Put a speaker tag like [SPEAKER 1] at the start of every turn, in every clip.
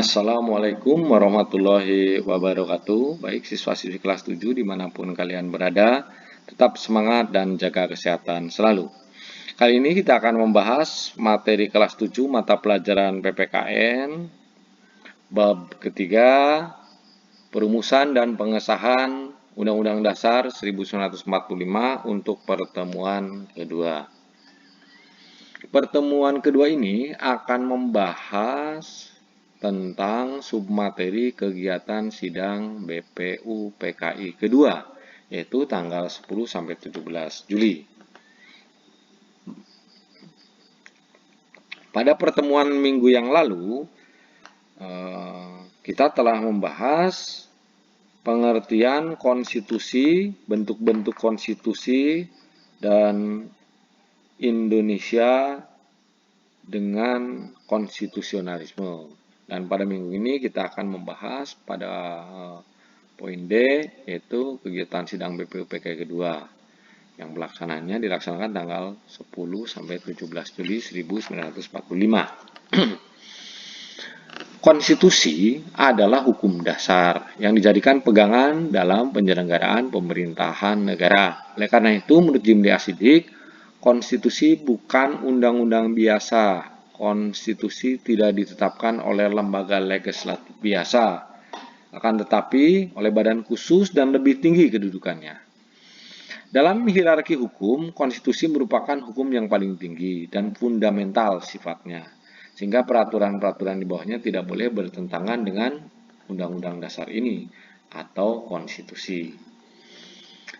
[SPEAKER 1] Assalamualaikum warahmatullahi wabarakatuh. Baik siswa-siswi kelas 7 dimanapun kalian berada, tetap semangat dan jaga kesehatan selalu. Kali ini kita akan membahas materi kelas 7 mata pelajaran PPKN, bab ketiga, perumusan dan pengesahan Undang-Undang Dasar 1945 untuk pertemuan kedua. Pertemuan kedua ini akan membahas tentang submateri kegiatan sidang BPUPKI kedua, yaitu tanggal 10-17 Juli. Pada pertemuan minggu yang lalu, kita telah membahas pengertian konstitusi, bentuk-bentuk konstitusi, dan Indonesia dengan konstitusionalisme. Dan pada minggu ini kita akan membahas pada poin D, yaitu kegiatan sidang BPUPKI kedua yang dilaksanakan tanggal 10-17 Juli 1945. Konstitusi adalah hukum dasar yang dijadikan pegangan dalam penyelenggaraan pemerintahan negara. Oleh karena itu, menurut Jimli Asidik, konstitusi bukan undang-undang biasa. Konstitusi tidak ditetapkan oleh lembaga legislatif biasa, akan tetapi oleh badan khusus dan lebih tinggi kedudukannya. Dalam hierarki hukum, konstitusi merupakan hukum yang paling tinggi dan fundamental sifatnya, sehingga peraturan-peraturan di bawahnya tidak boleh bertentangan dengan Undang-Undang Dasar ini atau konstitusi.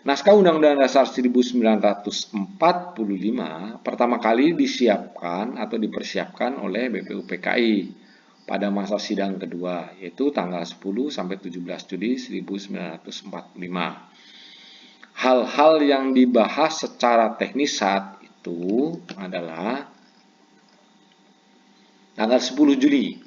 [SPEAKER 1] Naskah Undang-Undang Dasar 1945 pertama kali disiapkan atau dipersiapkan oleh BPUPKI pada masa sidang kedua, yaitu tanggal 10-17 Juli 1945. Hal-hal yang dibahas secara teknis saat itu adalah tanggal 10 Juli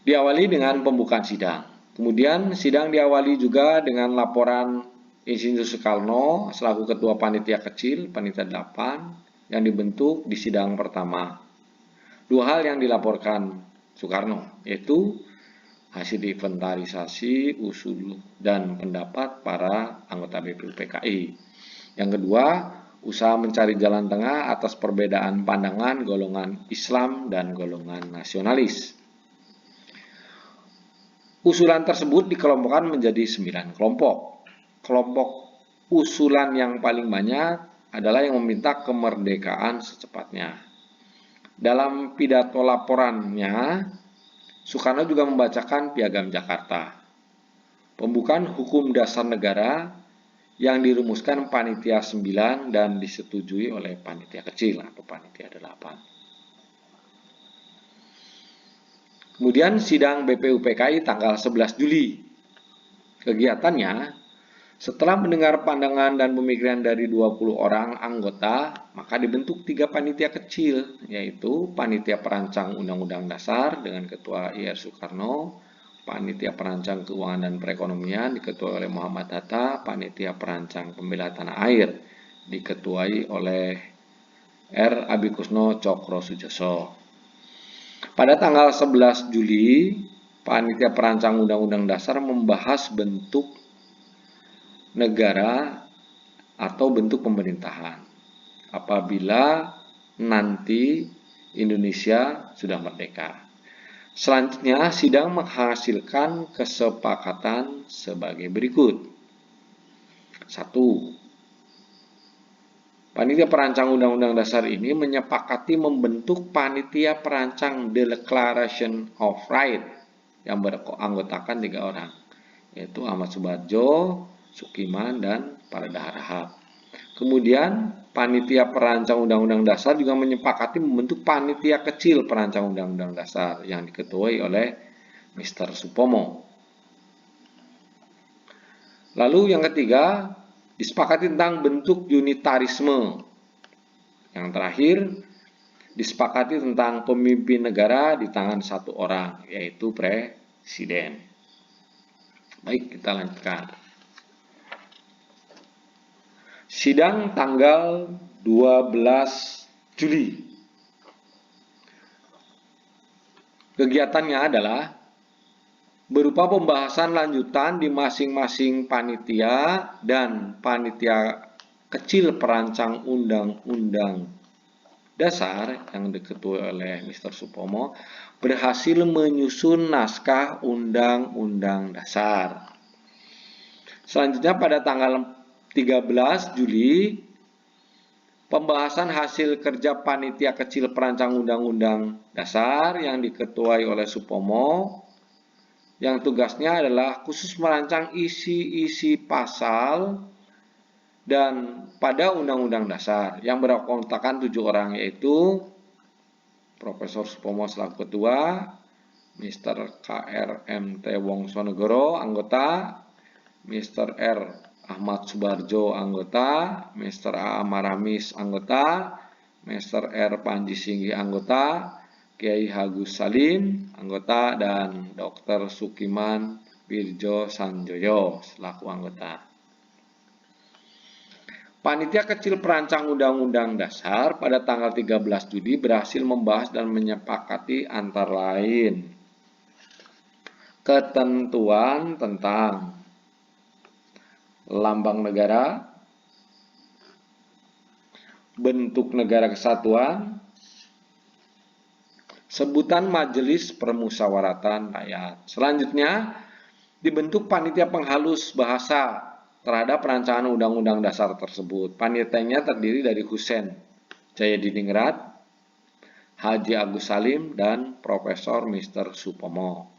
[SPEAKER 1] diawali dengan pembukaan sidang. Kemudian sidang diawali juga dengan laporan Insinyur Soekarno selaku Ketua Panitia Kecil, Panitia 8, yang dibentuk di sidang pertama. Dua hal yang dilaporkan Soekarno, yaitu hasil inventarisasi, usul, dan pendapat para anggota BPUPKI. Yang kedua, usaha mencari jalan tengah atas perbedaan pandangan golongan Islam dan golongan nasionalis. Usulan tersebut dikelompokkan menjadi 9 kelompok. Kelompok usulan yang paling banyak adalah yang meminta kemerdekaan secepatnya. Dalam pidato laporannya, Soekarno juga membacakan Piagam Jakarta, pembukaan hukum dasar negara yang dirumuskan Panitia 9 dan disetujui oleh Panitia Kecil atau Panitia 8. Kemudian sidang BPUPKI tanggal 11 Juli. Kegiatannya, setelah mendengar pandangan dan pemikiran dari 20 orang anggota, maka dibentuk 3 panitia kecil, yaitu Panitia Perancang Undang-Undang Dasar dengan Ketua IR Soekarno, Panitia Perancang Keuangan dan Perekonomian diketuai oleh Muhammad Hatta, Panitia Perancang Pembela Tanah Air diketuai oleh R. Abikusno Cokro Sujoso. Pada tanggal 11 Juli, Panitia Perancang Undang-Undang Dasar membahas bentuk negara atau bentuk pemerintahan apabila nanti Indonesia sudah merdeka. Selanjutnya, sidang menghasilkan kesepakatan sebagai berikut. 1. Panitia Perancang Undang-Undang Dasar ini menyepakati membentuk Panitia Perancang Declaration of Right yang beranggotakan 3 orang, yaitu Ahmad Subarjo, Sukiman, dan Parada Harahap. Kemudian Panitia Perancang Undang-Undang Dasar juga menyepakati membentuk Panitia Kecil Perancang Undang-Undang Dasar yang diketuai oleh Mr. Supomo. Lalu yang ketiga, disepakati tentang bentuk unitarisme. Yang terakhir, disepakati tentang pemimpin negara di tangan 1 orang, yaitu presiden. Baik, kita lanjutkan. Sidang tanggal 12 Juli. Kegiatannya adalah berupa pembahasan lanjutan di masing-masing panitia dan panitia kecil perancang undang-undang dasar yang diketuai oleh Mr. Supomo berhasil menyusun naskah undang-undang dasar. Selanjutnya pada tanggal 13 Juli, pembahasan hasil kerja panitia kecil perancang undang-undang dasar yang diketuai oleh Supomo, yang tugasnya adalah khusus merancang isi-isi pasal dan pada undang-undang dasar yang beranggotakan 7 orang, yaitu Profesor Supomo selaku ketua, Mr. KRMT Wongsonegoro anggota, Mr. R. Ahmad Subarjo anggota, Mr. A. Maramis anggota, Mr. R. Panji Singgi anggota, Kiai Agus Salim anggota, dan Dr. Sukiman Wirjo Sanjoyo selaku anggota. Panitia kecil perancang undang-undang dasar pada tanggal 13 Juli berhasil membahas dan menyepakati antara lain ketentuan tentang lambang negara, bentuk negara kesatuan, sebutan Majelis Permusyawaratan Rakyat. Selanjutnya, dibentuk panitia penghalus bahasa terhadap perancangan undang-undang dasar tersebut. Panitianya terdiri dari Husein Jayadiningrat, Haji Agus Salim, dan Profesor Mr. Supomo.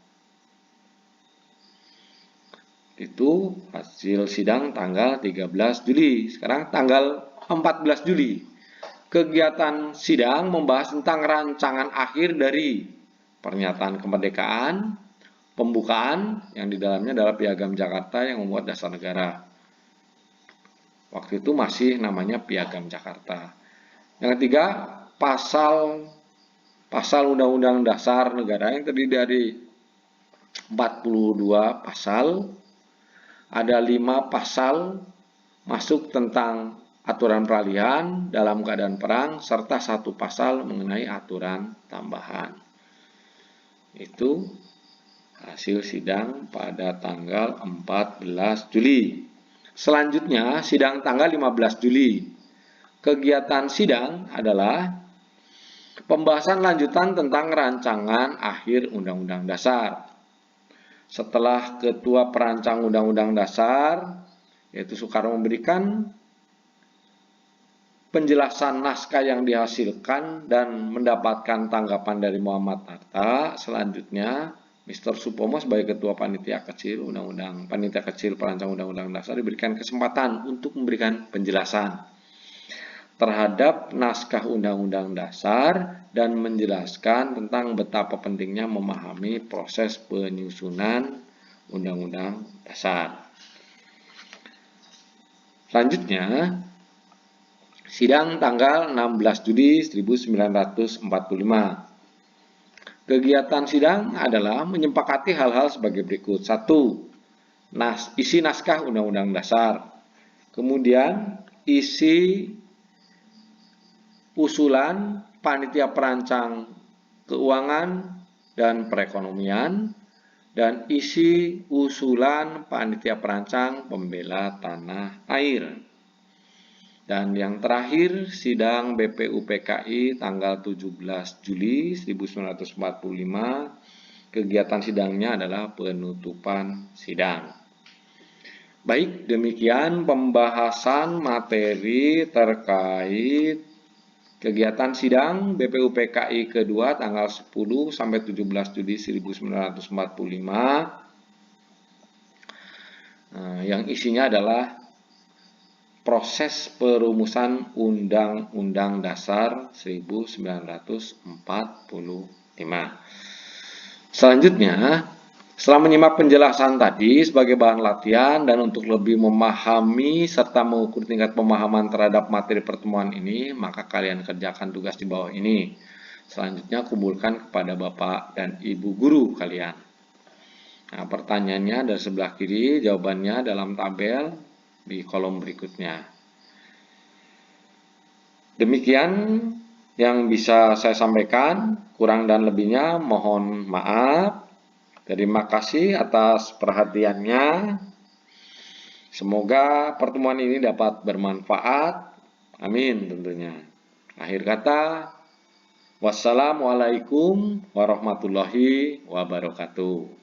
[SPEAKER 1] Itu hasil sidang tanggal 13 Juli. Sekarang tanggal 14 Juli. Kegiatan sidang membahas tentang rancangan akhir dari pernyataan kemerdekaan, pembukaan yang di dalamnya adalah Piagam Jakarta yang membuat dasar negara. Waktu itu masih namanya Piagam Jakarta. Yang ketiga, pasal Undang-Undang Dasar Negara yang terdiri dari 42 pasal. Ada 5 pasal masuk tentang aturan peralihan dalam keadaan perang, serta 1 pasal mengenai aturan tambahan. Itu hasil sidang pada tanggal 14 Juli. Selanjutnya, sidang tanggal 15 Juli. Kegiatan sidang adalah pembahasan lanjutan tentang rancangan akhir Undang-Undang Dasar. Setelah Ketua Perancang Undang-Undang Dasar, yaitu Soekarno, memberikan penjelasan naskah yang dihasilkan dan mendapatkan tanggapan dari Muhammad Hatta, selanjutnya Mr. Supomo sebagai Ketua Panitia Kecil Perancang Undang-Undang Dasar diberikan kesempatan untuk memberikan penjelasan terhadap naskah Undang-Undang Dasar dan menjelaskan tentang betapa pentingnya memahami proses penyusunan Undang-Undang Dasar. Selanjutnya, sidang tanggal 16 Juli 1945. Kegiatan sidang adalah menyepakati hal-hal sebagai berikut. 1. Isi naskah Undang-Undang Dasar. Kemudian, isi usulan panitia perancang keuangan dan perekonomian, dan isi usulan panitia perancang pembela tanah air. Dan yang terakhir, sidang BPUPKI tanggal 17 Juli 1945. Kegiatan sidangnya adalah penutupan sidang. Baik, demikian pembahasan materi terkait kegiatan sidang BPUPKI kedua tanggal 10 sampai 17 Juli 1945. Yang isinya adalah proses perumusan Undang-Undang Dasar 1945. Selanjutnya, setelah menyimak penjelasan tadi sebagai bahan latihan dan untuk lebih memahami serta mengukur tingkat pemahaman terhadap materi pertemuan ini, maka kalian kerjakan tugas di bawah ini. Selanjutnya, kumpulkan kepada Bapak dan Ibu guru kalian. Nah, pertanyaannya dari sebelah kiri, jawabannya dalam tabel di kolom berikutnya. Demikian yang bisa saya sampaikan. Kurang dan lebihnya mohon maaf. Terima kasih atas perhatiannya. Semoga pertemuan ini dapat bermanfaat. Amin tentunya. Akhir kata, wassalamualaikum warahmatullahi wabarakatuh.